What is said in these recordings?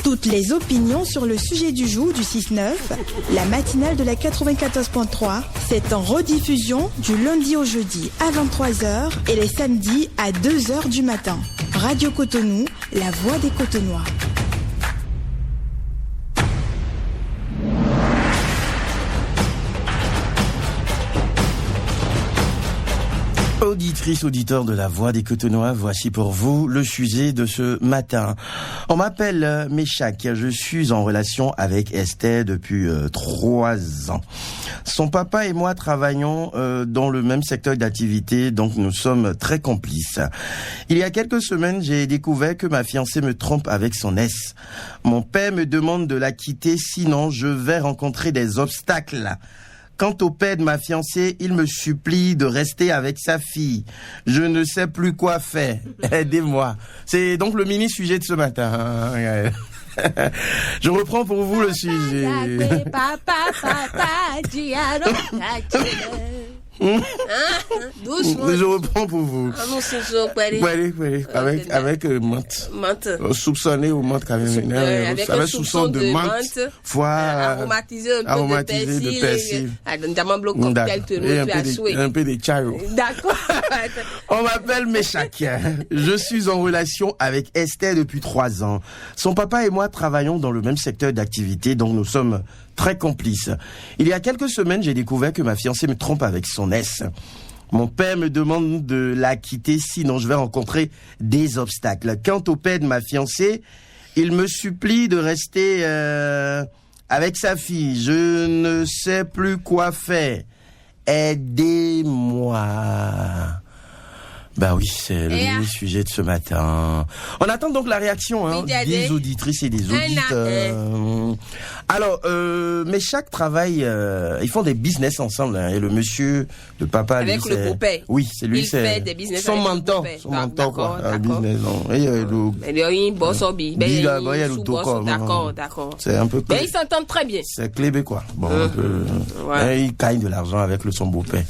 Toutes les opinions sur le sujet du jour du 6-9, la matinale de la 94.3, c'est en rediffusion du lundi au jeudi à 23h et les samedis à 2h du matin. Radio Cotonou, la voix des Cotonois. Auditrices, auditeurs de la Voix des Cotonois, voici pour vous le sujet de ce matin. On m'appelle Méchac, je suis en relation avec Esther depuis 3 ans. Son papa et moi travaillons dans le même secteur d'activité, donc nous sommes très complices. Il y a quelques semaines, j'ai découvert que ma fiancée me trompe avec son ex. Mon père me demande de la quitter, sinon je vais rencontrer des obstacles. Quant au père de ma fiancée, il me supplie de rester avec sa fille. Je ne sais plus quoi faire. Aidez-moi. C'est donc le mini-sujet de ce matin. Je reprends pour vous le sujet. Doucement. Je reprends pour vous. Avec menthe. Soupçonné au menthe quand même. Avec un soupçon de menthe. Aromatisé de persil. Un peu de charo. D'accord. On m'appelle Méchac. Je suis en relation avec Esther depuis 3 ans. Son papa et moi travaillons dans le même secteur d'activité, donc nous sommes très complices. Il y a quelques semaines, j'ai découvert que ma fiancée me trompe avec son ex. Mon père me demande de la quitter, sinon je vais rencontrer des obstacles. Quant au père de ma fiancée, il me supplie de rester avec sa fille. Je ne sais plus quoi faire. Aidez-moi. Bah oui, c'est le sujet de ce matin. On attend donc la réaction des auditrices et des auditeurs. Alors, Méchac travaille, ils font des business ensemble. Et le monsieur, le papa, avec lui, le beau-père. Oui, c'est lui, c'est fait des business son avec mentor, le son mentor quoi. Business, d'accord. C'est un peu. Mais ils s'entendent très bien. C'est clébé quoi. Bon, un peu. Ouais. Il gagne de l'argent avec son beau-père.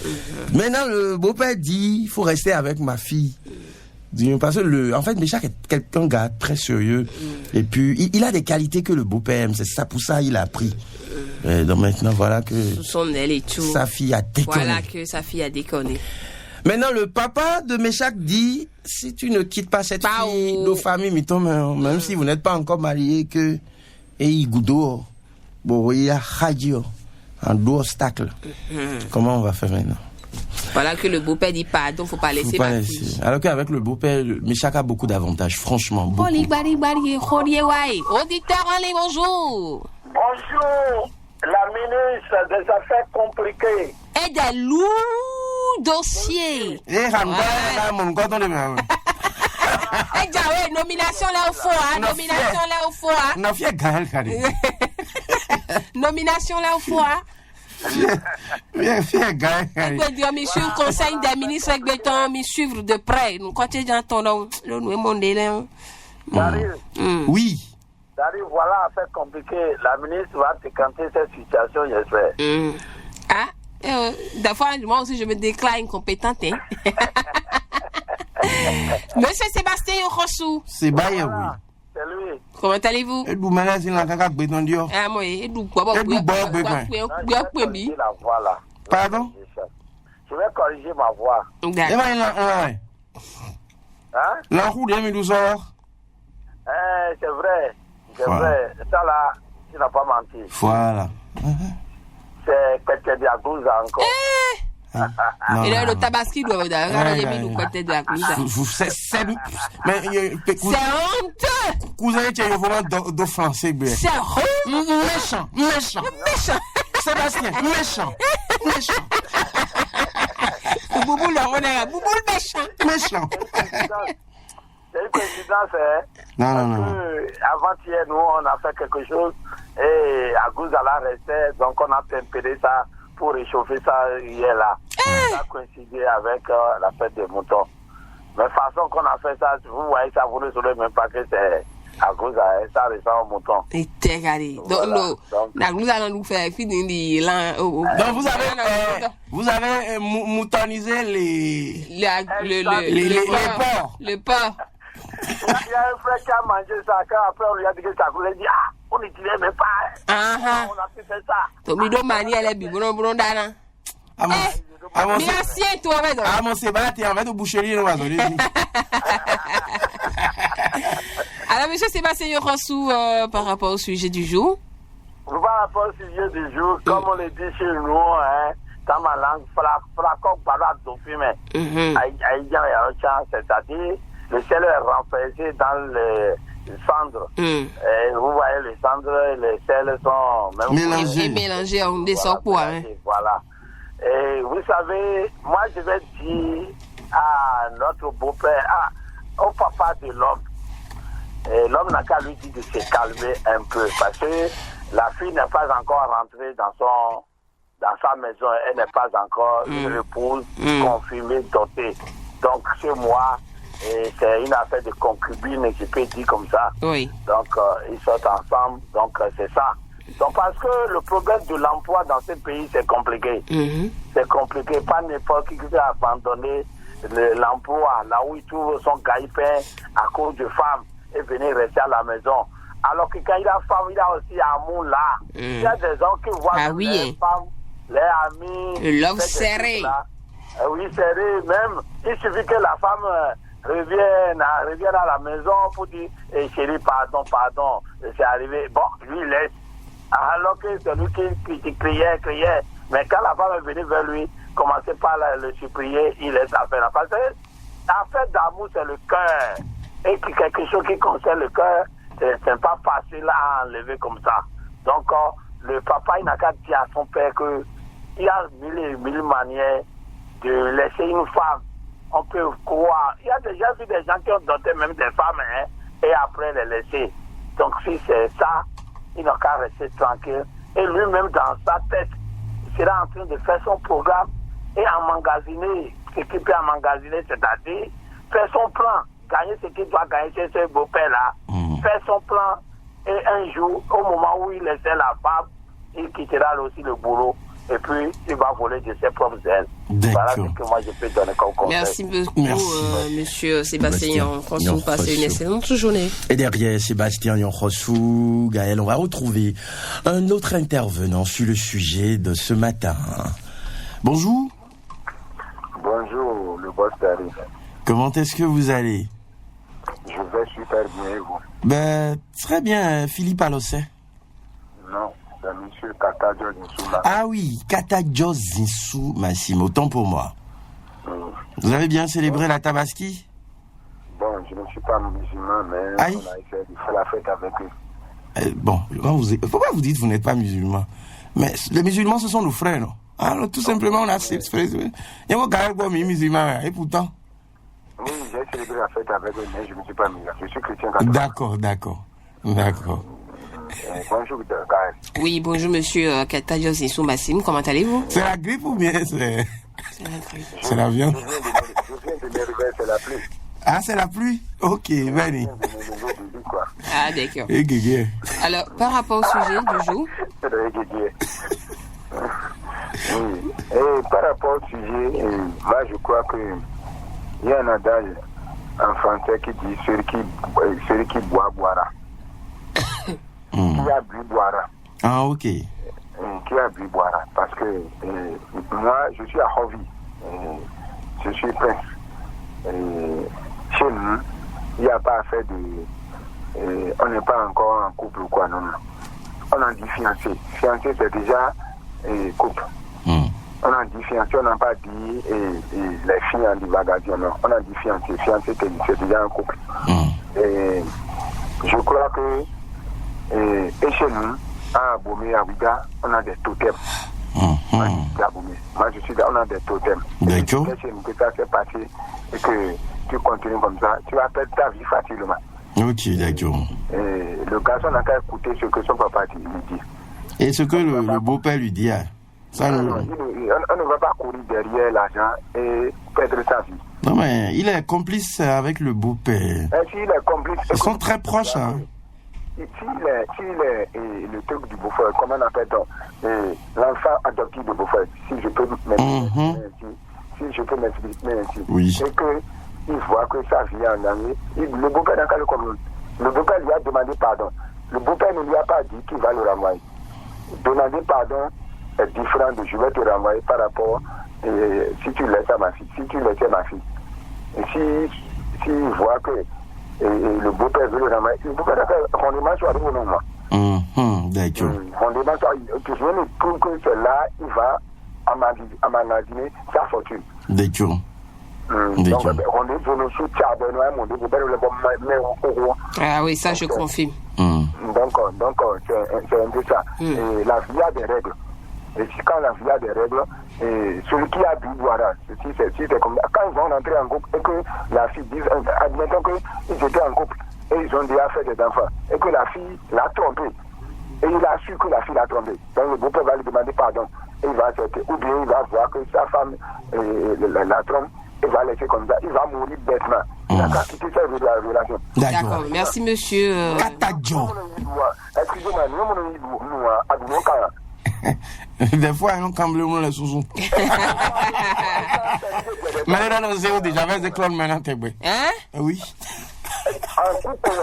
Maintenant, le beau-père dit, il faut rester avec ma fille. Parce que en fait, Méchac est quelqu'un gars très sérieux. Et puis, il a des qualités que le beau-père aime. C'est ça, pour ça, il a pris. Et donc maintenant, voilà que son aile et tout. Sa fille a déconné. Voilà que sa fille a déconné. Maintenant, le papa de Méchac dit, si tu ne quittes pas cette fille, nos familles, même si vous n'êtes pas encore mariés, que, et il goudo, bon, il y a radio, un deux obstacles. Comment on va faire maintenant? Voilà que le beau-père dit pardon, faut pas laisser ma fille. Alors qu'avec le beau-père, Méchac a beaucoup d'avantages, franchement, beaucoup. Auditeur en ligne, bonjour. Bonjour, la ministre des Affaires compliquées. Et des lourds dossiers. Nomination là au foie, nomination là au foie. Nomination là au foie. Monsieur le conseil des ministres me suivre de près. Nous continuons d'entendre le monde là. Oui. Dari, voilà, affaire compliquée. La ministre va décanter cette situation, j'espère. D'abord, moi aussi, je me déclare incompétente. Monsieur Sébastien Rossou. C'est Baye, oui. C'est lui. Comment allez-vous? Je Pardon? Je vais corriger ma voix. C'est vrai. C'est vrai. Ça là, tu n'as pas menti. Voilà. C'est Pété Diagouza encore. Et là, le tabaski doit c'est honteux. Cousin, tu es vraiment de français. C'est méchant. Sébastien, méchant. Boubou le méchant. C'est une coïncidence, Non. Avant-hier, nous, on a fait quelque chose et Agouzala restait, donc on a tempéré ça pour réchauffer ça hier là. Ça a coïncidé avec la fête des moutons. Mais façon qu'on a fait ça, vous voyez ça, vous ne saurez même pas que c'est Agouzala, ça ressemble au mouton. Et t'es regardé. Donc, nous allons nous faire finir là. Donc vous avez moutonisé les porcs. Le porc. y a un frère qui a mangé ça, quand après on lui a dit que ça voulait dire, on n'utilisait même pas. On a pu faire ça. Tomido mani elle bi bono dana. Mais ancien toi avec. Ah mon c'est pas t'es en fait de boucherie nous vas-y. Alors monsieur Sébastien Yorossou par rapport au sujet du jour. Par rapport au sujet du jour, comme on le dit chez nous, hein, dans ma langue, flacon parla d'offume. C'est-à-dire, le sel est renversé dans les cendres. Et vous voyez, les cendres et les sels sont même mélangés en des quoi. Voilà. Et vous savez, moi je vais dire à notre beau-père, au papa de l'homme, et l'homme n'a qu'à lui dire de se calmer un peu, parce que la fille n'est pas encore rentrée dans sa maison, elle n'est pas encore une épouse confirmée, dotée. Donc chez moi, c'est une affaire de concubine, je peux dire comme ça. Oui. Donc ils sortent ensemble, donc c'est ça. Donc parce que le problème de l'emploi dans ce pays, c'est compliqué. C'est compliqué, pas n'importe qui peut abandonner l'emploi, là où il trouve son gagne-pain à cause de femmes et venir rester à la maison. Alors que quand il a femme, il a aussi amour là. Il y a des gens qui voient les femmes, les amis, le love serré. Oui, serré même. Il suffit que la femme revienne à la maison pour dire chérie, pardon, c'est arrivé. Bon, lui il laisse. Alors que c'est lui qui criait. Mais quand la femme est venue vers lui, commencer par le supplier, il laisse affaire. Parce que l'affaire d'amour, c'est le cœur. Et quelque chose qui concerne le cœur, c'est pas facile à enlever comme ça. Donc, le papa, il n'a qu'à dire à son père qu'il y a mille manières de laisser une femme. On peut croire. Il y a déjà vu des gens qui ont doté même des femmes, hein, et après les laisser. Donc, si c'est ça, il n'a qu'à rester tranquille. Et lui-même, dans sa tête, il sera en train de faire son programme et emmagasiner ce qu'il peut emmagasiner, c'est-à-dire faire son plan, gagner ce qu'il doit gagner chez ce beau-père-là, faire son plan, et un jour, au moment où il laissait la femme, il quittera aussi le boulot, et puis il va voler de ses propres ailes. Voilà ce que moi je peux donner comme conseil. Merci beaucoup, monsieur Sébastien Yorossou. Passez une excellente journée. Et derrière Sébastien Yorossou, Gaël, on va retrouver un autre intervenant sur le sujet de ce matin. Bonjour. Bonjour, le boss d'Arrive. Comment est-ce que vous allez? Je vais super bien, et vous? Ben, très bien, Philippe Alosset. Non, c'est monsieur Kata Zinsou. Ah oui, Kata Zinsou Massimo, autant pour moi. Vous avez bien célébré la Tabaski? Bon, je ne suis pas musulman, mais on a essayé de faire la fête avec eux. Bon, pourquoi vous dites que vous n'êtes pas musulman? Mais les musulmans, ce sont nos frères, non? Alors, tout simplement, on a ces frères. Il y a un gars qui est musulman, et pourtant. Oui, j'ai célébré la fête avec eux, mais je ne suis pas musulman. Je suis chrétien. D'accord. Bonjour, Gaël. Oui, bonjour, monsieur Kata Zinsou Massimo. Comment allez-vous? C'est la grippe ou bien c'est la grippe? C'est la viande. Je viens de me réveiller, c'est la pluie. Ah, c'est la pluie? Ok, venez. Ah, d'accord. Et Guégué. Alors, par rapport au sujet du jour. Oui. Et par rapport au sujet, moi je crois que il y a un adage en français qui dit celui qui boit boira. Qui a bu boira. Ah, ok. Qui a bu boira. Parce que moi je suis à Hovi. Je suis prince. Chez nous, il n'y a pas affaire de. On n'est pas encore en couple ou quoi, non. On a dit fiancé. Fiancé, c'est déjà couple. On a dit fiancé, on n'a pas dit les filles en divagation, non. On a dit fiancé. Fiancé, c'est déjà un couple. Et je crois que et chez nous, à Abomey, à Ouida, on a des totems. Moi, je suis là, on a des totems. D'accord. Et chez nous, que ça s'est passé et que tu continues comme ça, tu vas perdre ta vie facilement. Ok, d'accord. Le garçon n'a qu'à écouter ce que son papa lui dit. Et ce que le beau-père lui dit, ça on ne va pas courir derrière l'argent et perdre sa vie. Non, mais il est complice avec le beau-père. S'il est complice... Ils sont très proches, hein. S'il est le truc du beau-frère, comment on appelle ça, l'enfant adoptif du beau-frère, si je peux m'exprimer ainsi, Oui. et que il voit que sa vie est en danger, le beau-père n'a qu'à le comprendre. Le beau-père lui a demandé pardon. Le beau-père ne lui a pas dit qu'il va le renvoyer. Demander pardon est différent de je vais te renvoyer par rapport si tu laisses ma fille. Si tu laissais ma fille. Et si voit que le beau-père veut le renvoyer, le beau-père n'a qu'à rendre soit arrivé au nom. D'accord. Rendre soit que je ne trouve que c'est là, il va emmagasiner sa fortune. D'accord. Donc, ah oui, ça je confirme. Donc c'est un peu ça. Et la vie a des règles. Et si quand la vie a des règles, celui qui a bu boira. Si c'est comme ça. Quand ils vont rentrer en couple et que la fille dit, admettons qu'ils étaient en couple et ils ont déjà fait des enfants et que la fille l'a trompé et il a su que la fille l'a trompé. Donc le beau-père va lui demander pardon et il va accepter. Ou bien il va voir que sa femme la trompe. Il va laisser comme ça, il va mourir bêtement. Il n'a qu'à quitter sa relation. D'accord, merci monsieur. Katadjo. Excusez-moi, nous, des fois, on camble le sous. Mais là, on zéro déjà, avec des clones maintenant, t'es bon. Hein? Oui.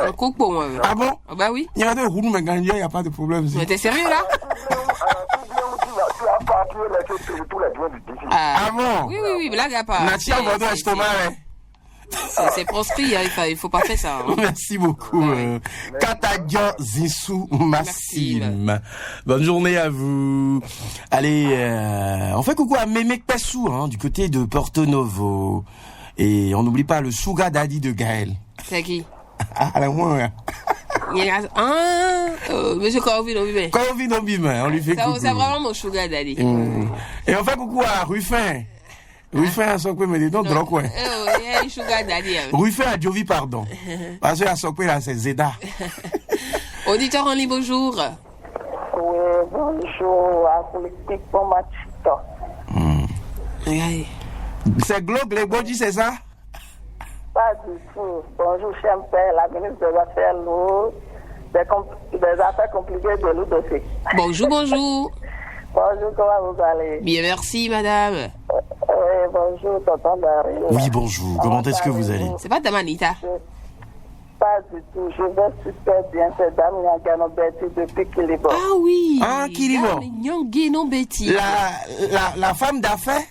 Un coup pour moi. Ah bon? Bah oui. Il y a des roues, mais il n'y a pas de problème. Mais t'es sérieux là? Ah bon? Oui, blague à part. C'est proscrit, il faut pas faire ça. Hein. Merci beaucoup. Katadjo Zinsou Massim. Bonne journée à vous. Allez, on fait coucou à Mémé Pessou, du côté de Porto Novo. Et on n'oublie pas le Sugar Daddy de Gaël. C'est qui? La moins. Monsieur Corvin Obime. Corvin Obime, on lui fait coucou. C'est vraiment mon Sugar Daddy. Et on fait coucou à Ruffin. Ruffin a Sokwe, mais dis donc, droit quoi. Sugar Daddy. Ruffin a Jovi, pardon. Parce que à Sokwe, là, c'est Zeda. Auditeur en ligne, bonjour. Oui, bonjour, à politique pour Machito. C'est Globe, les Bodji, c'est ça? Pas du tout. Bonjour, cher père, la ministre des Affaires lourdes, des affaires compliquées de l'eau dossier. Bonjour. Bonjour, comment vous allez? Bien, merci, madame. Oui, bonjour, tonton Daryl. Oui, bonjour. Comment est-ce que vous allez? C'est pas Damanita? Pas du tout. Je vais super bien. C'est Dame Nyangano Betty depuis Kilibo. Ah oui. Ah, Kilibo. Nyangano Betty. La femme d'affaires?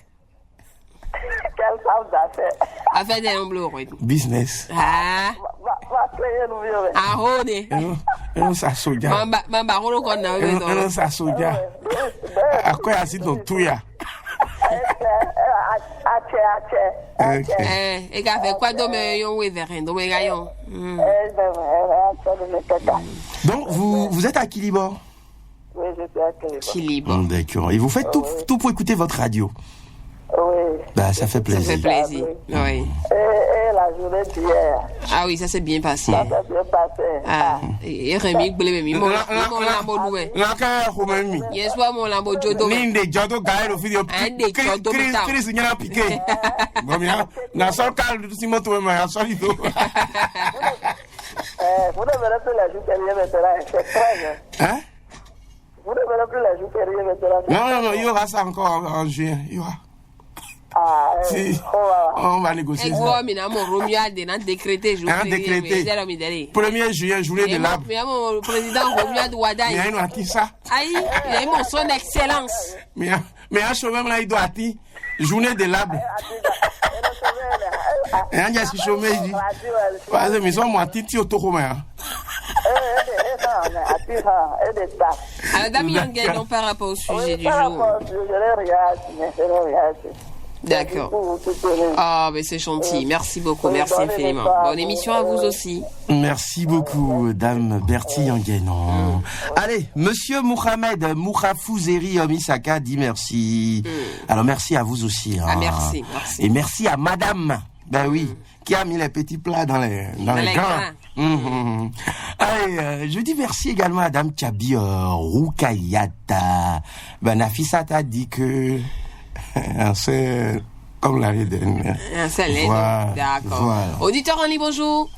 Quelle femme d'affaires? Affaire des hommes bleus, oui. Business. Ah. Va créer nous vieux. Ah, Rone. Non, ça soja. Mamba, Rolo, qu'on a vu. Non, ça soja. À quoi est-ce que tu as? Et qu'a fait quoi de me oui vers de me gaillon. Donc vous êtes à Kilibo? Oui, je suis à Kilibo. D'accord. Et vous faites tout pour écouter votre radio? Oui. Bah, ça fait plaisir. Ça fait plaisir. Oui. Et la journée d'hier. Ah oui, ça s'est bien passé. Ça s'est bien passé. Ah. Et Rémi, mon lambeau doué. Hier soir, mon lambeau jodo. Ninde jodo gaël au vidéo. Chris n'y a piqué. Bon, bien. N'a pas calme, si mon tour, mais solide. Vous ne verrez plus la joue fériée maintenant. C'est très bien. Hein? Vous ne verrez plus la joue fériée maintenant. Non, il y aura ça encore en juin. Il y aura. Ah, si. On va négocier ça. Mais mon Romeo a décrété. Décrété. 1er juillet, journée de l'arbre. Mais mon président Romeo de Wadaï. Mais il a dit ça. Aïe, il a eu mon son d'excellence. Mais un chômeur là, il doit dire journée de l'arbre. Et un gars, si chômeur, il dit. Parce que mes hommes ont dit au taureau. Alors, Damien Guénon, par rapport au sujet du jour. D'accord. Ah, mais c'est gentil. Merci beaucoup. Merci infiniment. Bonne émission à vous aussi. Merci beaucoup, Dame Bertie Nguénon. Allez, Monsieur Mohamed Moukhafouzeri Misaka dit merci. Alors, merci à vous aussi. Ah, merci. Et merci à Madame. Ben oui. Qui a mis les petits plats dans les grains. Allez, je dis merci également à Dame Tchabi Roukayata. Ben, Nafissa t'a dit que c'est comme l'année dernière. C'est d'accord. Voilà. Auditeur en ligne, bonjour.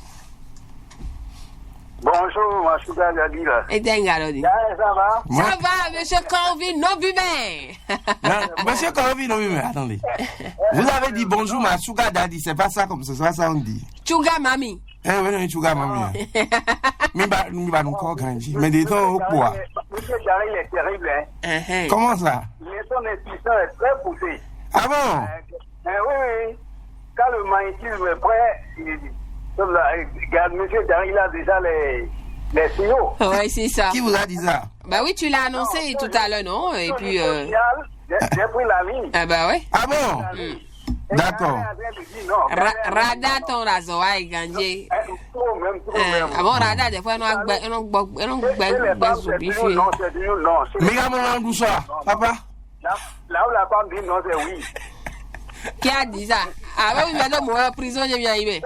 Bonjour, ma Sugar Daddy là. Et Dengalodi. Ça va? Ça va, monsieur Corvin, non bumain. Monsieur Corvin, non, mais attendez. Vous avez dit bonjour, ma Sugar Daddy. C'est pas ça comme ça, c'est pas ça on dit. Sugar Mami. Eh oui, non, Sugar Mami. Mais nous allons encore grandir. Mais des temps au poids. Monsieur Jarry, il est terrible, hein. Comment ça? Son intuition est très poussée. Ah bon? Oui. Quand le magnétisme est prêt, regarde, monsieur Jarry, il a déjà les signaux. Oui, c'est ça. Qui vous a dit ça? Bah oui, tu l'as annoncé tout à l'heure, non? Et puis... J'ai pris la ligne. Ah bah ouais. Ah bon? D'accord. Rada ton razo ay ganje. Ah bon, Rada des fois non zoubifié. Mais comment on dit ça, papa? Là où la femme dit non, c'est oui. Qui a dit ça? Ah oui, mais non, moi, prison, je viens y.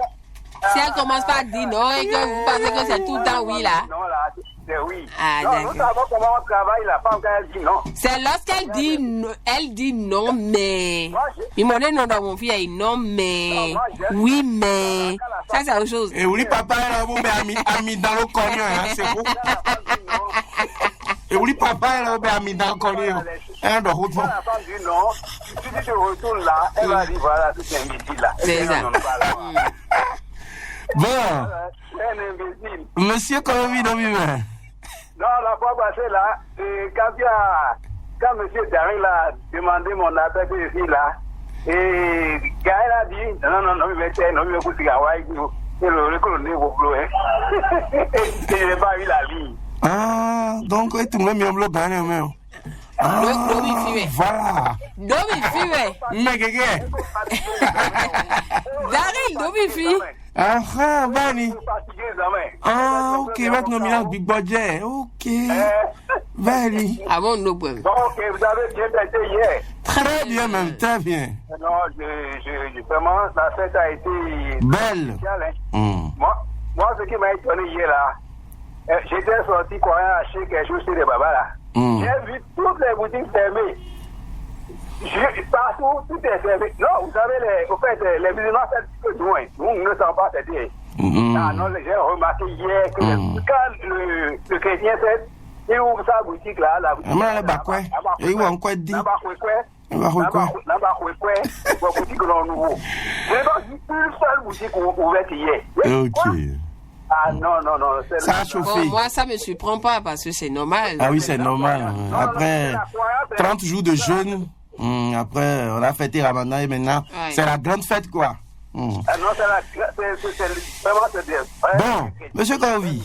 Si elle commence par dire non et que vous pensez que c'est tout le temps oui là. Non, là, c'est oui. Ah, non, nous savons comment on travaille, la femme, quand elle dit non. C'est lorsqu'elle dit non, mais. Il m'a dit non dans mon fils, non, mais. Oui, mais. Ça, c'est autre chose. Et oui, papa, elle a mis dans le cognon, c'est beau. Et oui, papa, elle a mis dans le cognon. Elle doit retourner. La femme dit non, si tu te retournes là, elle va dire voilà, tout est midi là. C'est ça. Bon. Monsieur Corvin, non, mais. Non, la fois passée là, quand monsieur Jarry a demandé mon appel ici là, et Gaël a dit non, il va écouter Hawaï, c'est le colonel au bleu, hein. Et je n'ai pas eu la ligne. Ah, donc, tu m'as mis un bloc dans le mail. Ah, voilà. Mais quelqu'un. Daryl, Dobifi. Ah, Bani. Ah, ok, votre nomination Big Budget. Ok. Bani. Ah bon, non, bon, ok, vous avez bien fêté hier. Très bien, même, très bien. Non, vraiment, la fête a été belle. Moi, ce qui m'a étonné hier là, j'étais sorti pour aller acheter quelque chose chez les babas là. J'ai vu toutes les boutiques fermées. Partout, tout est fermé. Non, vous savez, les musulmans, c'est un petit peu loin. Nous ne sommes pas c'est-à-dire. Ah non, j'ai remarqué hier que quand le chrétien fait, il ouvre sa boutique là, la boutique. Il va encore dire. J'ai pas vu une seule boutique ouverte hier. Ok. Ah non. Ça a chauffé. Moi, ça me surprend pas parce que c'est normal. Ah oui, c'est normal. Après 30 jours de jeûne, après on a fêté Ramadan et maintenant, c'est la grande fête quoi. Ah non, c'est vraiment c'est bien. Bon, monsieur Corvin.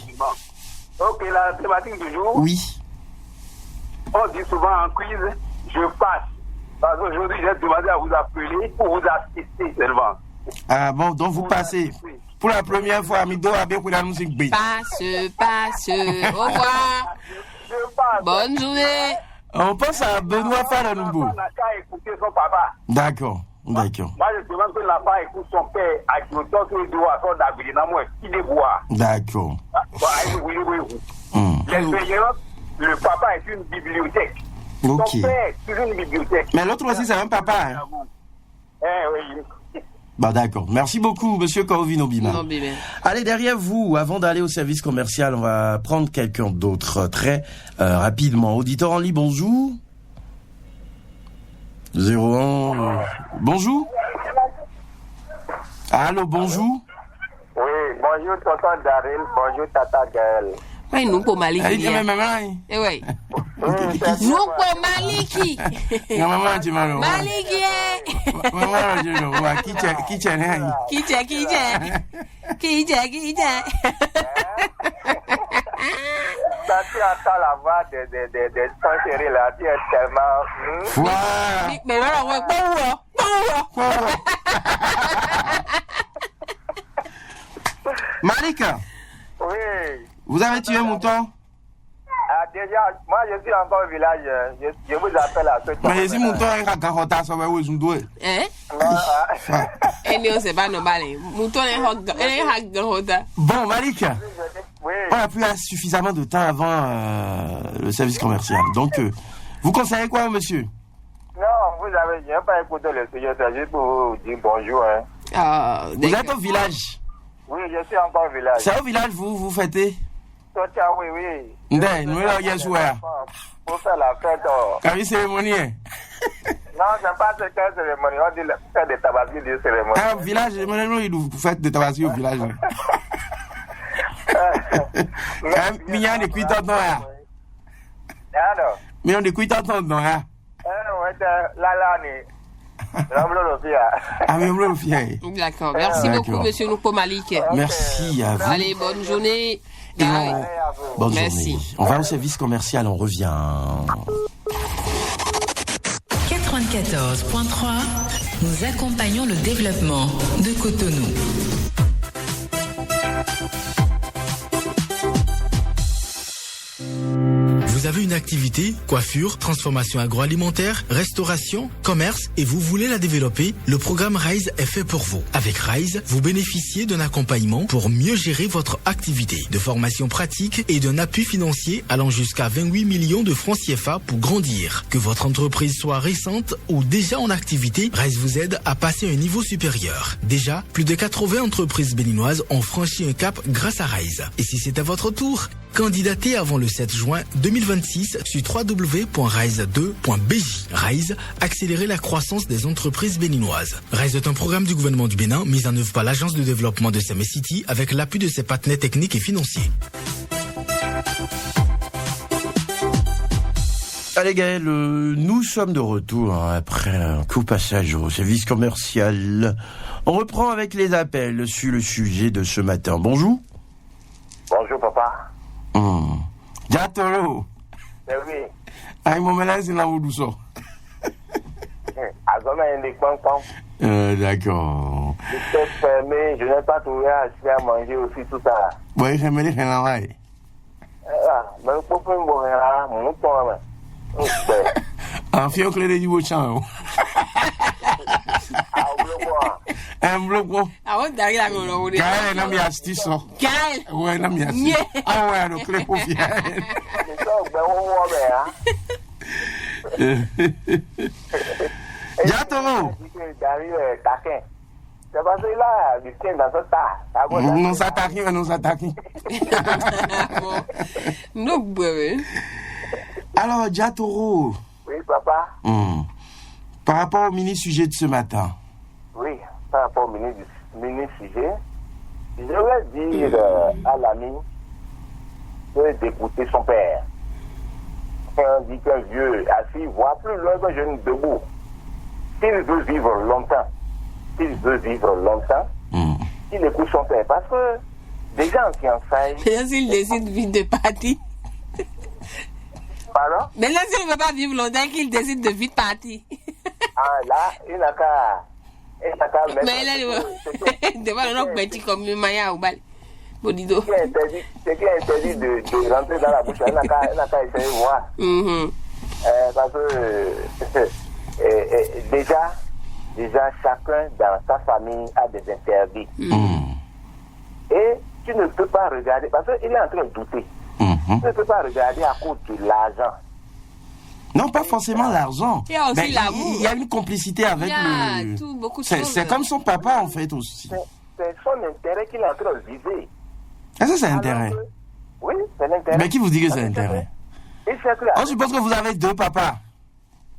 Ok, la thématique du jour. Oui. On dit souvent en quiz, je passe. Parce qu'aujourd'hui, j'ai demandé à vous appeler pour vous assister seulement. Ah bon, donc vous passez. Pour la première fois, Amido a bien pris la musique B. Passe. Au revoir. Bonne journée. On pense à Benoît Faranoubo. On n'a qu'à écouter son papa. D'accord. Moi, je demande que la femme écoute son père avec le temps qu'il doit faire d'habiller dans moi. Il est bois. D'accord. L'expérience, le papa est une bibliothèque. Ok. Son père est une bibliothèque. Mais l'autre aussi, c'est un papa. Hein? Oui. Bah d'accord. Merci beaucoup, monsieur Corvin Obima. Allez, derrière vous, avant d'aller au service commercial, on va prendre quelqu'un d'autre très rapidement. Auditeur en ligne, bonjour. 01. Bonjour. Allô, bonjour. Oui, bonjour tonton Daryl, bonjour tata Gaël. Oui, nous pour Maliki. Eh oui. Nous pour Maliki. Maliki. Qui tu entends la voix de ton chéri là, tu es tellement... Mais voilà, Malika. Oui. Vous avez tué un mouton? Ah, déjà, moi je suis encore au village, je vous appelle à ce temps. Mais si mouton est à Garota, ça va où ils ont doué? Et nous, c'est pas normal. Mouton est à Garota. Bon, Malika. Oui. On a plus suffisamment de temps avant le service commercial. Donc, vous conseillez quoi, monsieur? Non, je n'ai pas écouté le sujet, c'est juste pour vous dire bonjour. Hein. Vous êtes au village? Oui, je suis encore au village. C'est au village vous fêtez? oui, oui. Ndé, nous là, hier soir. Pour faire la fête. Quand il cérémonie. Non, c'est pas cette cérémonie. On dit la fête de Tabaski de cérémonie. Ah, village, il nous fait de Tabaski au village. Mais il y a des cuits tonton là. Alors. Mais on des cuits tonton là. Ah, mais on le fait. D'accord. Merci beaucoup, monsieur Noupo Malik. Merci à vous. Allez, bonne journée. Bonne Merci. journée. On va au service commercial, on revient. 94.3, nous accompagnons le développement de Cotonou. Vous avez une activité, coiffure, transformation agroalimentaire, restauration, commerce et vous voulez la développer? Le programme RISE est fait pour vous. Avec RISE, vous bénéficiez d'un accompagnement pour mieux gérer votre activité, de formation pratique et d'un appui financier allant jusqu'à 28 millions de francs CFA pour grandir. Que votre entreprise soit récente ou déjà en activité, RISE vous aide à passer à un niveau supérieur. Déjà, plus de 80 entreprises béninoises ont franchi un cap grâce à RISE. Et si c'est à votre tour, candidatez avant le 7 juin 2026 sur www.rise2.bj. RISE, accélérer la croissance des entreprises béninoises. RISE est un programme du gouvernement du Bénin mis en œuvre par l'agence de développement de Seme City avec l'appui de ses partenaires techniques et financiers. Allez Gaël, nous sommes de retour après un coup passage au service commercial. On reprend avec les appels sur le sujet de ce matin. Bonjour. Bonjour, papa. Jatoro. Eh oui. Aïe, mon mélange, c'est là où nous sommes. D'accord. J'étais fermé, je n'ai pas trouvé assez à manger aussi, tout ça. Oui, j'aimerais rien là. Mais pourquoi me voir là, mon temps, en fait, on clé du beau champ. Un bloc. Ah, on t'a regardé là, on est. Gaël, n'a mis astuce. Gaël. Ouais, n'a mis astuce. Ah ouais, le clé pour fier. Jatoro. C'est parce que là, du tien dans ce tas. Nous attaquons. Non, bébé. Alors, Jatoro. Oui, papa. Par rapport au mini-sujet de ce matin. Oui, par rapport au mini-sujet, je vais dire à l'ami d'écouter son père. On dit qu'un vieux assis voit plus loin qu'un jeune debout. S'il veut vivre longtemps, il écoute son père. Parce que déjà en fiançailles... Mais s'il décide vite de partir... Pardon? Mais là, s'il ne veut pas vivre longtemps, qu'il décide de vite partir. Ah, là, il n'a qu'à... Mais là, devant le nom petit comme le Maya ou Bal. Ce qui est interdit de rentrer dans la bouche, il n'a qu'à essayer de voir. Parce que déjà, chacun dans sa famille a des interdits. Et tu ne peux pas regarder, parce qu'il est en train de douter. Tu ne peux pas regarder à cause de l'argent. Non, pas forcément l'argent. Il y a aussi l'amour. Il y a une complicité avec beaucoup de choses. C'est comme son papa, en fait, aussi. C'est son intérêt qu'il est en train de viser. Ah, ça, c'est l'intérêt. Oui, c'est l'intérêt. Mais qui vous dit que c'est l'intérêt? On suppose que vous avez deux papas.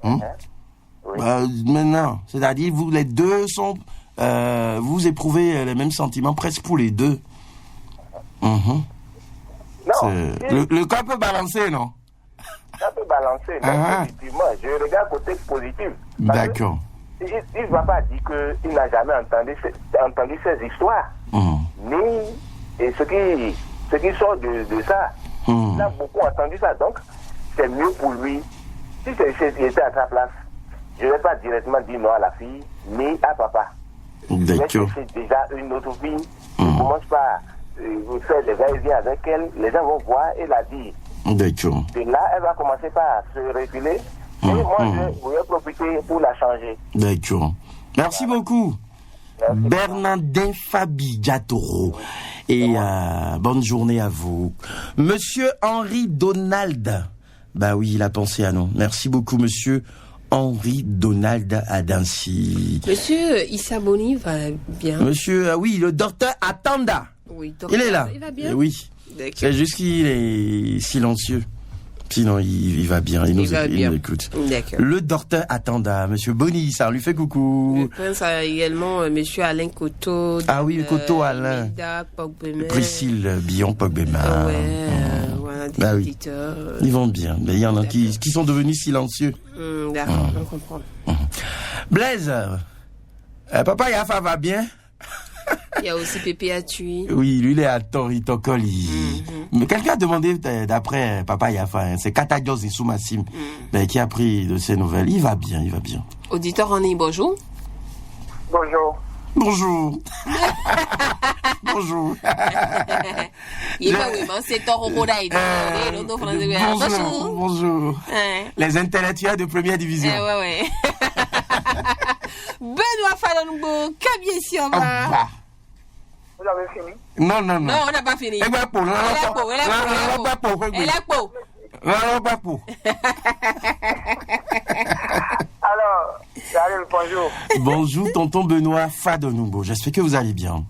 Oui. Maintenant, c'est-à-dire, vous, les deux sont... vous éprouvez les mêmes sentiments presque pour les deux. Non. Le corps peut balancer, non? Ça peut balancer, mais positivement. Je regarde côté positif. D'accord. Il ne va pas dire qu'il n'a jamais entendu ces histoires. Et ce qui sort de ça, il a beaucoup entendu ça. Donc, c'est mieux pour lui. Si il était à sa place, je ne vais pas directement dire non à la fille, mais à papa. D'accord. C'est déjà une autre fille. Je ne commence pas à faire des va-et-vient avec elle. Les gens vont voir et la dire. D'accord. Et là, elle va commencer par se reculer. Et moi, je vais profiter pour la changer. D'accord. Merci beaucoup. Merci. Bernardin Fabi Jatoro. Et bonne journée à vous. Monsieur Henri Donald. Bah oui, il a pensé à nous. Merci beaucoup, monsieur Henri Donald à Dancy. Monsieur Issa Boni va bien. Monsieur, oui, le docteur Atanda. Oui, docteur. Il est là. Il va bien. Oui. D'accord. C'est juste qu'il est silencieux. Sinon, il va bien, il nous écoute. D'accord. Le docteur Attenda, monsieur Bonny, ça lui fait coucou. Le prince a également monsieur Alain Coteau. Ah oui, Coteau Alain. Mida, Priscille Billon Pogbema. Voilà, des auditeurs. Ils vont bien, mais il y en a qui sont devenus silencieux. D'accord, on comprend. Blaise, papa Yafa va bien? Il y a aussi Pépé Atui. Oui, lui, il est à Toritokoli. Mais quelqu'un a demandé, d'après Papa Yafa, c'est Katadios et Soumassim, qui a pris de ses nouvelles. Il va bien. Auditeur en ligne, bonjour. Bonjour. Bonjour. Bonjour. Bonjour. Les intellectuels de première division. Ouais. Benoît Falongo, Kabiesioma. Vous avez fini? Non, on n'a pas fini. Elle Alors, Daryl, bonjour. Bonjour, tonton Benoît Fadonumbo. J'espère que vous allez bien.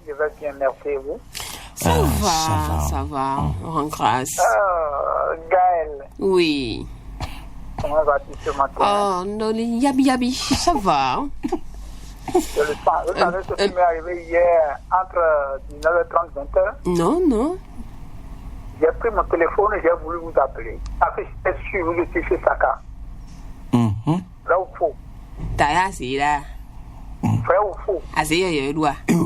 Je vais bien, merci, vous. Ça va. On rend grâce. Gaël. Oui. Comment vas-tu ce matin? Oh, non, yabi, ça va. Je le sens. Vous savez ce qui m'est arrivé hier entre 19h30 et 20h? Non. J'ai pris mon téléphone et j'ai voulu vous appeler. Parce que j'étais sûr que vous étiez chez Saka. Vrai ou faux? T'as c'est là. Vrai ou faux?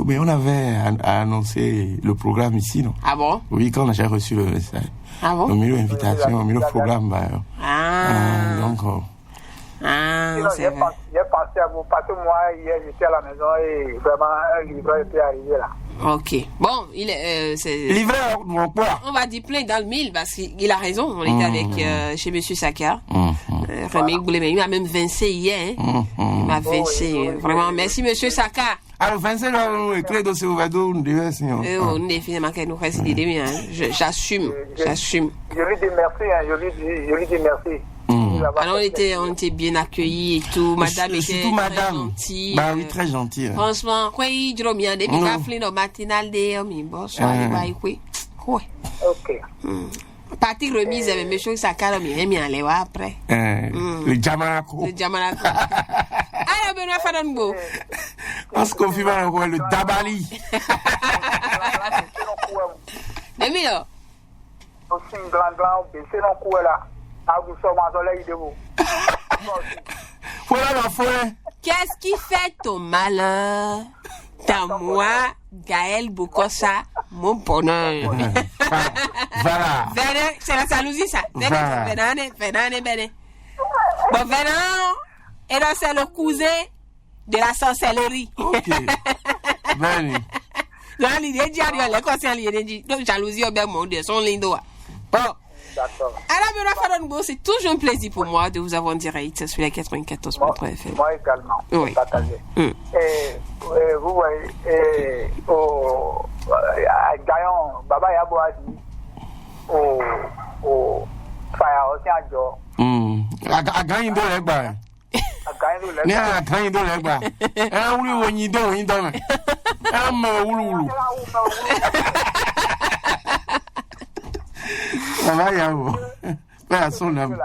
Mais on avait annoncé le programme ici, non? Ah bon? Oui, quand j'ai reçu le message. Ah bon? Au milieu d'invitation, au milieu programme. Donc... J'ai pensé à vous parce que moi, hier, j'étais à la maison et vraiment, un livreur était arrivé là. Ok. Bon, il est... livreur, mon poids. On va dire plein dans le mille parce qu'il a raison. On était avec chez Monsieur Saka. Il m'a même vincé hier. Il m'a vincé. Vraiment, merci Monsieur Saka. Alors, vincé, nous écrit dans ce ovado, nous devons signer. J'assume. Je lui dis merci, je lui dis merci. Alors on était bien accueillis et tout. Madame était très gentille. Bah oui, très gentille. Franchement, quoi, il dit bien depuis qu'a fait le matinal de bonsoir, ok. Partie remise avec monsieur Sakala, mais il aller après. Le Jamanako. Alors Benoît Fadongo. On se confirme encore le Dabali. Mais là. Aussi grand, baissé dans le cou là. Voilà la forêt. Qu'est-ce qui fait ton malheur? T'as moi, Gaël Bokosa, mon bonheur. Voilà. C'est la jalousie, ça. Venane. Bon, Venane, et là, c'est le cousin de la sorcellerie. Ok. Venez. Là, l'idée dit, elle est consciente, l'idée dit, donc, jalousie, bien, mon Dieu, son lindo. Bon. D'accord. Alors, Benoît Fadongo, c'est toujours un plaisir pour moi de vous avoir en direct sur la 94.3 FM. Moi également. Oui. Et vous voyez, Gaillon, Baba Yabo a dit au Faya aussi à Jo. A gagné de l'Egba. Ni a gagné de l'Egba. Un ouli woni do. Un ma oulu. Ça va, Yabo. À son âme.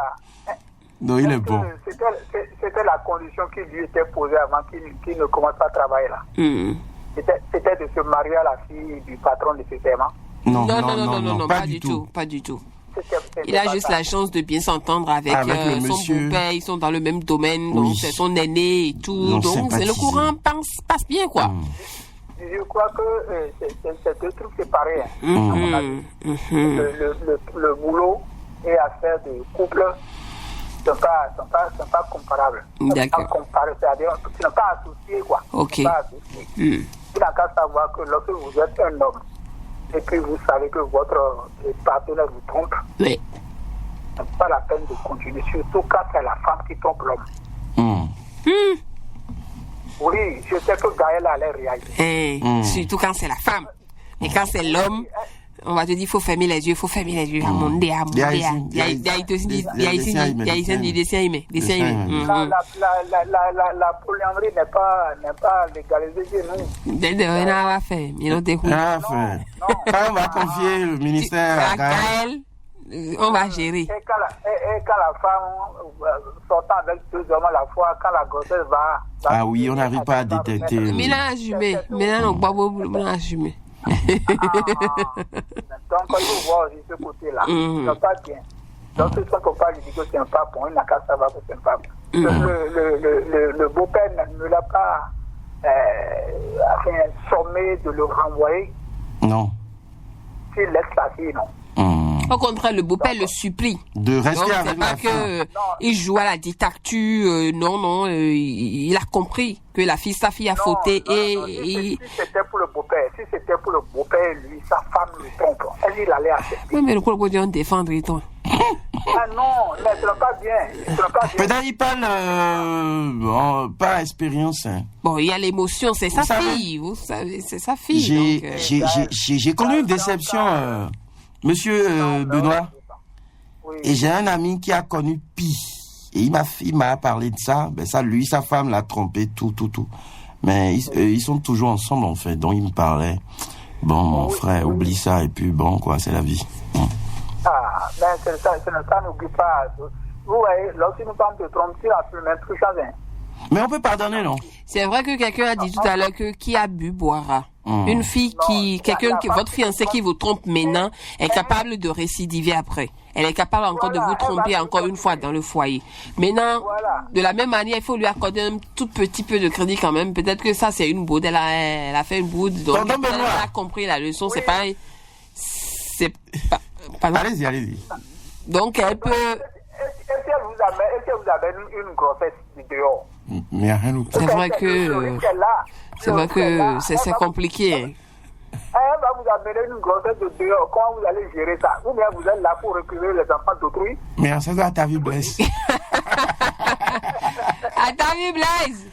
Non, il est bon. C'était la condition qui lui était posée avant qu'il ne commence pas à travailler là. C'était de se marier à la fille du patron de ce thème. Non, pas du tout. Il a juste la chance de bien s'entendre avec son beau-père. Ils sont dans le même domaine, donc c'est son aîné et tout. Donc le courant passe bien, quoi. Je crois que c'est deux trucs séparés. Le boulot et affaire de couple ne sont pas comparables. D'accord. C'est-à-dire qu'ils ne sont pas associés, quoi. Ok. Il n'a qu'à savoir que lorsque vous êtes un homme et que vous savez que votre partenaire vous trompe, oui. Ce n'est pas la peine de continuer, surtout quand c'est la femme qui trompe l'homme. Oui, je sais que Gaël allait réagir. Surtout quand c'est la femme. Et quand c'est l'homme, On va te dire, faut fermer les yeux. À mon dé. Il y a des dessins aimés. La polyandrie n'est pas légalisée chez nous. On va faire. Quand on va confier le ministère à Gaël, on va gérer. Et quand la femme sortant avec 2 hommes à la fois, quand la grossesse va... Ah oui, on n'arrive pas à détecter. Ménage jumelé. Ménage jumelé. Donc, il faut voir aussi ce côté-là. C'est pas bien. Donc, ce qu'on ne peut pas lui dire que c'est un pape, il n'a qu'à savoir que c'est un pape. Le beau-père ne l'a pas sommé de le renvoyer. Non. S'il laisse sa fille, non. Au contraire, le beau-père le supplie. De rester avec la fille. C'est pas qu'il joue à la dictature. Non. Il a compris que sa fille a fauté. Si c'était pour le beau-père, lui, sa femme le trompe. Il allait accepter. Oui, mais le problème, c'est de défendre, toi. Ah non, mais ce n'est pas bien. Peut-être il parle par expérience. Hein. Bon, il y a l'émotion, c'est sa fille. Vous savez, c'est sa fille. J'ai connu une déception... Monsieur Benoît, et j'ai un ami qui a connu pire. Et il m'a parlé de ça. Ben ça, lui, sa femme l'a trompé, tout. Mais ils sont toujours ensemble, en fait. Donc, il me parlait. Bon, mon frère, oublie ça. Et puis, bon, quoi, c'est la vie. Ah, mais ça n'oublie pas. Vous voyez, lorsque nous parlons de tromper, c'est même plus chose. Mais on peut pardonner, non? C'est vrai que quelqu'un a dit tout à l'heure que qui a bu boira. Une fille votre fiancée qui vous trompe maintenant est capable de récidiver après. Elle est capable encore de vous tromper encore une fois dans le foyer. Maintenant, de la même manière, il faut lui accorder un tout petit peu de crédit quand même. Peut-être que ça, c'est une boude. Elle a fait une boude. Donc, elle a compris la leçon. C'est pas... Allez-y. Donc, elle peut... Est-ce que vous avez une grossesse dehors? Mais rien. C'est vrai que c'est compliqué. Elle va vous amener une grossesse de dehors. Comment vous allez gérer ça? Ou bien vous êtes là pour récupérer les enfants d'autrui? Mais ça doit à ta vie, Blaise. À ta vie, Blaise.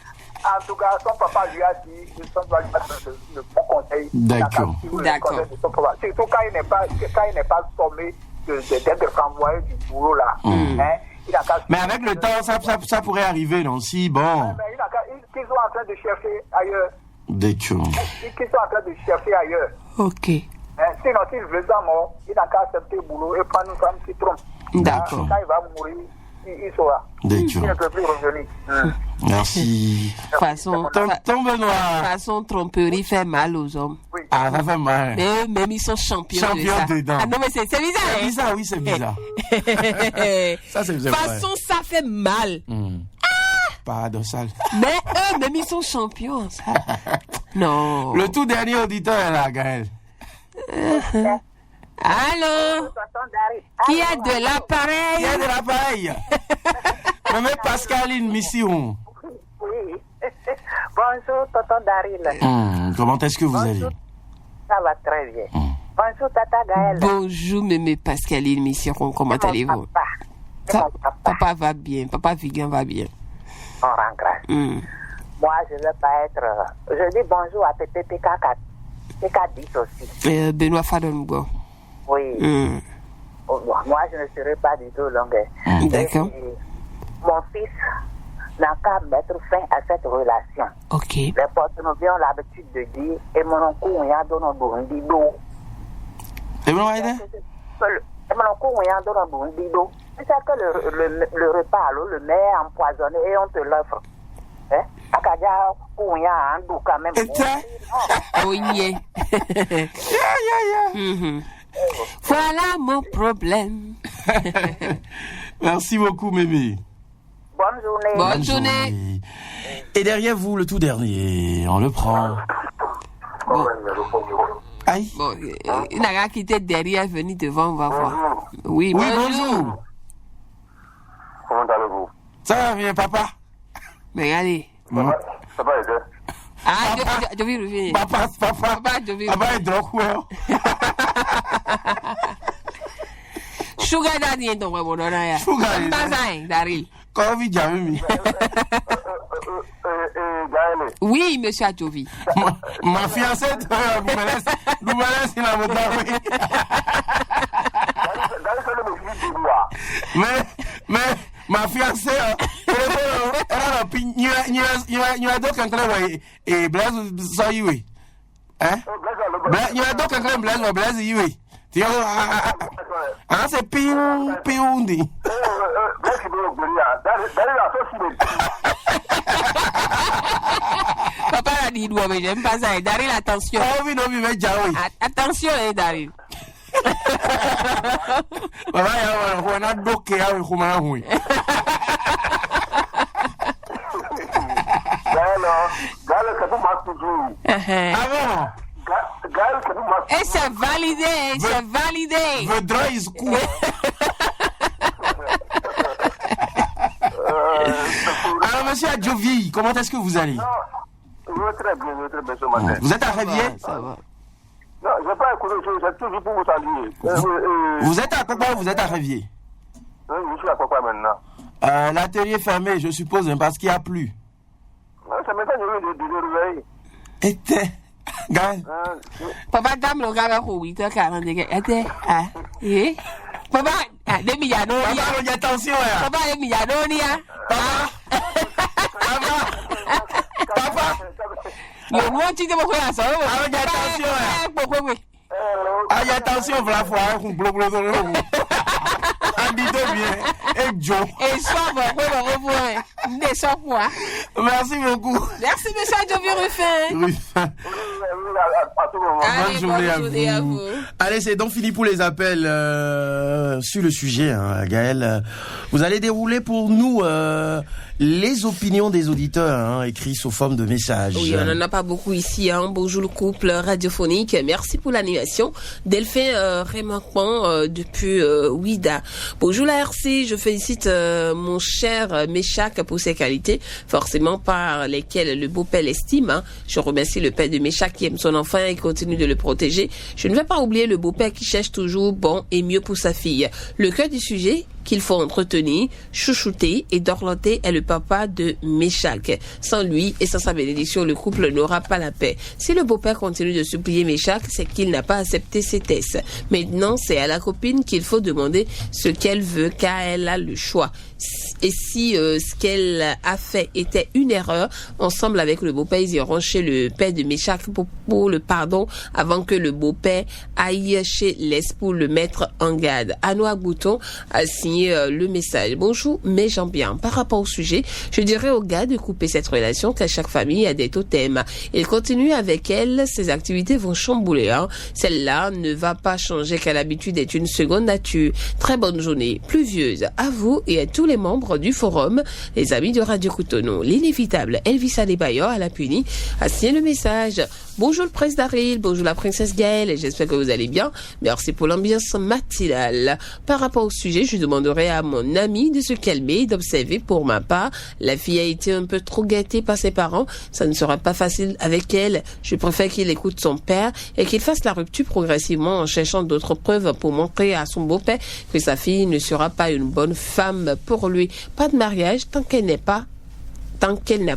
En tout cas, son papa lui a dit, son papa lui a donné le bon conseil. D'accord. Surtout quand il n'est pas sommé d'être renvoyé du boulot là. Mais avec le temps, ça pourrait arriver, non? Si, bon. Qu'ils sont en train de chercher ailleurs. D'accord. Qu'ils sont en train de chercher ailleurs. Ok. Sinon, s'il veut ça mort, il n'a qu'à accepter le boulot et prendre une femme qui trompe. D'accord. Quand il va mourir, il saura. D'accord. Il ne peut plus revenir. Merci. Façon tromperie fait mal aux hommes. Oui. Ah, ça fait mal. Mais même ils sont champions dedans. Ah non, mais c'est bizarre. C'est bizarre, oui, c'est bizarre. Ça, c'est bizarre. Façon, ça fait mal. Paradoxal. Mais eux, même ils sont champions. Ça. Non. Le tout dernier auditeur est là, Gaël. Allô? Qui a de l'appareil? Qui a de l'appareil? Maman Pascaline Mission. Oui. Bonjour, tonton Daryl. Comment est-ce que vous allez? Ça va très bien. Bonjour, tata Gaël. Bonjour, mémé Pascaline Mission. Comment allez-vous? Papa va bien. Papa Vigan va bien. On rend grâce. Moi, je ne vais pas être... Je dis bonjour à PK10 aussi. Benoît Fadongo. Oui. Moi, je ne serai pas du tout longue. D'accord. Mon fils n'a qu'à mettre fin à cette relation. Ok. Les porte-nouvelles ont l'habitude de dire et mon oncle, on y a donné un Burundi d'eau. Et mon oncle, on y a donné un Burundi d'eau. C'est ça que le repas, le mets empoisonné et on te l'offre. Akaja, on y a un doux quand même. Oui. Voilà mon problème. Merci beaucoup, Mémé. Bonne journée. Bonne journée. Et derrière vous, le tout dernier, on le prend. Bon. Aïe. Bon, il n'a qu'à quitter derrière, venir devant, on va voir. Oui, bonjour. Comment allez-vous? Ça va bien, papa? Mais allez. Ça va aider. Ah, je vais revenir. Papa, je vais est drôle. Sugar daddy est tombé bon là. Sugar daddy, Daryl. Comment vous dites? Oui. Oui, monsieur Adjovi. Ma fiancée, nous me laisse, il a monté. Mais, ma fiancée, il a donc un club et Blaise, ça y est. Hein? Il a donc un club Blaise, y est. Ah, c'est Pioundi. Papa a dit, mais j'aime pas ça. Daryl, attention. Ah oui, non, mais Jaoui. Attention, Daryl. Papa, on a bloqué avec Romain. Ah bon? Et c'est validé, The draw is cool. Alors, monsieur Adjovi, comment est-ce que vous allez? Je vais très bien ce matin. Vous êtes à Révier? Ça va. Non, je n'ai pas écouté, c'est toujours pour vous saluer. Vous êtes à Papa ou vous êtes à Révier? Je suis à Papa maintenant. L'atelier fermé, je suppose, parce qu'il n'y a plus. C'est maintenant que je vais réveiller. Était. Papa dame le gars au 8h40. Était. Papa, demi Yanonia. Papa, attention. Papa, demi Yanonia. Papa. Yo, moi, tu te vois ça. Attention, voilà, merci beaucoup. Merci, monsieur Adjovi Ruffin. Bonne journée à vous. Allez, c'est donc fini pour les appels sur le sujet, hein, Gaël. Vous allez dérouler pour nous les opinions des auditeurs, écrits sous forme de messages. Oui, on n'en a pas beaucoup ici. Bonjour le couple radiophonique. Merci pour l'animation. Delphine remarquement depuis Ouida. Bonjour la RC. Je félicite mon cher Méchac pour ses qualités, forcément par lesquelles le beau-père l'estime. Je remercie le père de Méchac qui aime son enfant et continue de le protéger. Je ne vais pas oublier le beau-père qui cherche toujours bon et mieux pour sa fille. Le cœur du sujet qu'il faut entretenir, chouchouter et dorloter est le papa de Méchac. Sans lui et sans sa bénédiction, le couple n'aura pas la paix. Si le beau-père continue de supplier Méchac, c'est qu'il n'a pas accepté ses tests. Maintenant, c'est à la copine qu'il faut demander ce qu'elle veut, car elle a le choix. Et si ce qu'elle a fait était une erreur, ensemble avec le beau-père, ils iront chez le père de Méchac pour le pardon avant que le beau-père aille chez l'Est pour le mettre en garde. Anoua Bouton a signé le message. Bonjour, mes gens bien. Par rapport au sujet, je dirais au gars de couper cette relation car chaque famille a des totems. Il continue avec elle, ses activités vont chambouler. Celle-là ne va pas changer car l'habitude est une seconde nature. Très bonne journée, pluvieuse à vous et à tous les membres du forum, les amis de Radio Cotonou. L'inévitable Elvis Adebayor à la Punie a signé le message. Bonjour le prince Daryl, bonjour la princesse Gaëlle, j'espère que vous allez bien. Merci pour l'ambiance matinale. Par rapport au sujet, je demanderai à mon ami de se calmer et d'observer. Pour ma part, la fille a été un peu trop gâtée par ses parents. Ça ne sera pas facile avec elle. Je préfère qu'il écoute son père et qu'il fasse la rupture progressivement en cherchant d'autres preuves pour montrer à son beau-père que sa fille ne sera pas une bonne femme pour lui. Pas de mariage tant qu'elle n'a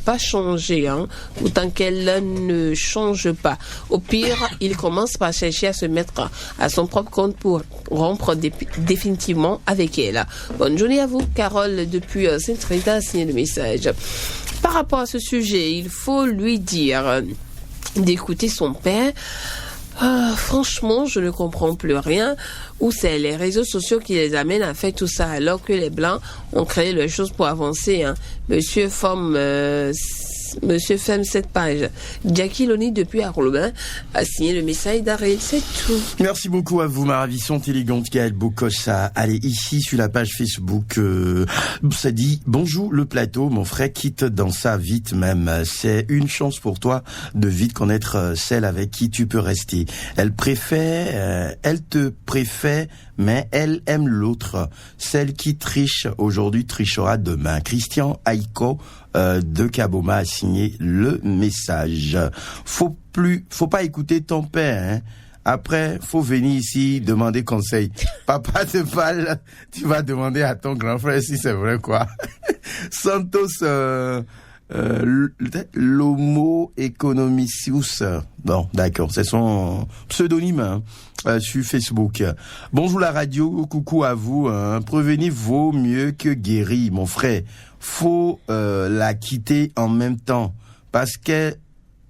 pas changé, ou tant qu'elle ne change pas. Au pire, il commence par chercher à se mettre à son propre compte pour rompre définitivement avec elle. Bonne journée à vous. Carole depuis Sainte-Rita a signé le message. Par rapport à ce sujet, il faut lui dire d'écouter son père. Franchement, je ne comprends plus rien. Ou c'est les réseaux sociaux qui les amènent à faire tout ça, alors que les Blancs ont créé les choses pour avancer. Monsieur ferme cette page. Jackie Loni depuis Arlobin a signé le message d'Arel, c'est tout. Merci beaucoup à vous, ma ravissante, élégante Gaëlle Bocossa. Allez, ici, sur la page Facebook, ça dit, bonjour le plateau, mon frère quitte dans ça vite même. C'est une chance pour toi de vite connaître celle avec qui tu peux rester. Elle te préfère, mais elle aime l'autre. Celle qui triche aujourd'hui trichera demain. Christian Aiko de Kaboma a signé le message. Faut pas écouter ton père, Après, faut venir ici demander conseil. Papa te parle, tu vas demander à ton grand frère si c'est vrai quoi. Santos l'Homo economicius. Bon, d'accord, c'est son pseudonyme sur Facebook. Bonjour la radio, coucou à vous. Prévenir vaut mieux que guérir, mon frère. Faut la quitter en même temps parce qu'elle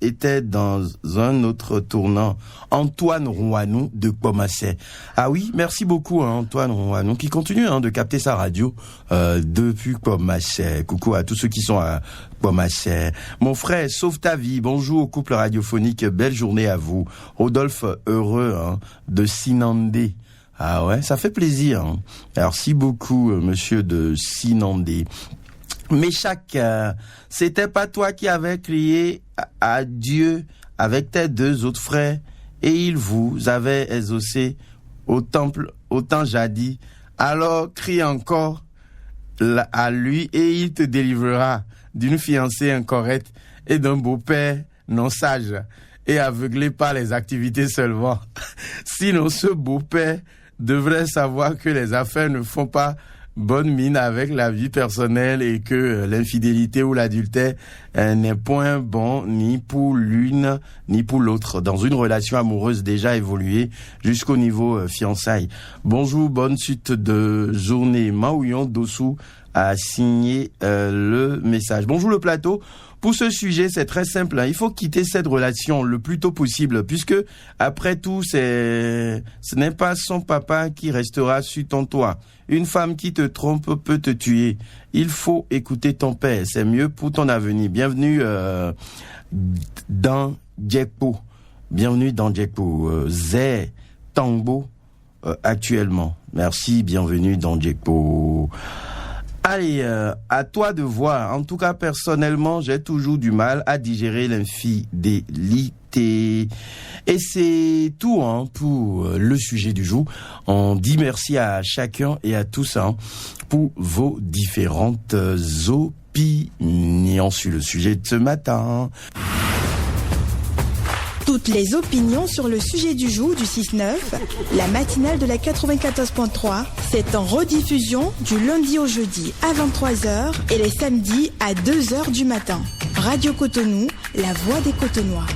était dans un autre tournant. Antoine Rouanou de Pomassé. Ah oui, merci beaucoup Antoine Rouanou qui continue de capter sa radio depuis Pomassé. Coucou à tous ceux qui sont à Pomassé. Mon frère, sauve ta vie. Bonjour au couple radiophonique. Belle journée à vous. Rodolphe heureux de Sinandé. Ah ouais, ça fait plaisir. Merci beaucoup monsieur de Sinandé. Méchac, c'était pas toi qui avais crié à Dieu avec tes 2 autres frères et il vous avait exaucé au temple autant jadis. Alors crie encore à lui et il te délivrera d'une fiancée incorrecte et d'un beau-père non sage et aveuglé par les activités seulement. Sinon ce beau-père devrait savoir que les affaires ne font pas bonne mine avec la vie personnelle et que l'infidélité ou l'adultère n'est point bon ni pour l'une ni pour l'autre dans une relation amoureuse déjà évoluée jusqu'au niveau fiançailles. Bonjour, bonne suite de journée. Maouillon Dossou a signé le message. Bonjour le plateau. Pour ce sujet, c'est très simple. Il faut quitter cette relation le plus tôt possible, puisque après tout, ce n'est pas son papa qui restera sur ton toit. Une femme qui te trompe peut te tuer. Il faut écouter ton père. C'est mieux pour ton avenir. Bienvenue dans Djekpo. Bienvenue dans Djekpo. Zé Tangbo actuellement. Merci. Bienvenue dans Djekpo. Allez, à toi de voir. En tout cas, personnellement, j'ai toujours du mal à digérer l'infidélité. Et c'est tout pour le sujet du jour. On dit merci à chacun et à tous pour vos différentes opinions sur le sujet de ce matin. Toutes les opinions sur le sujet du jour du 6-9, la matinale de la 94.3, c'est en rediffusion du lundi au jeudi à 23h et les samedis à 2h du matin. Radio Cotonou, la voix des Cotonois.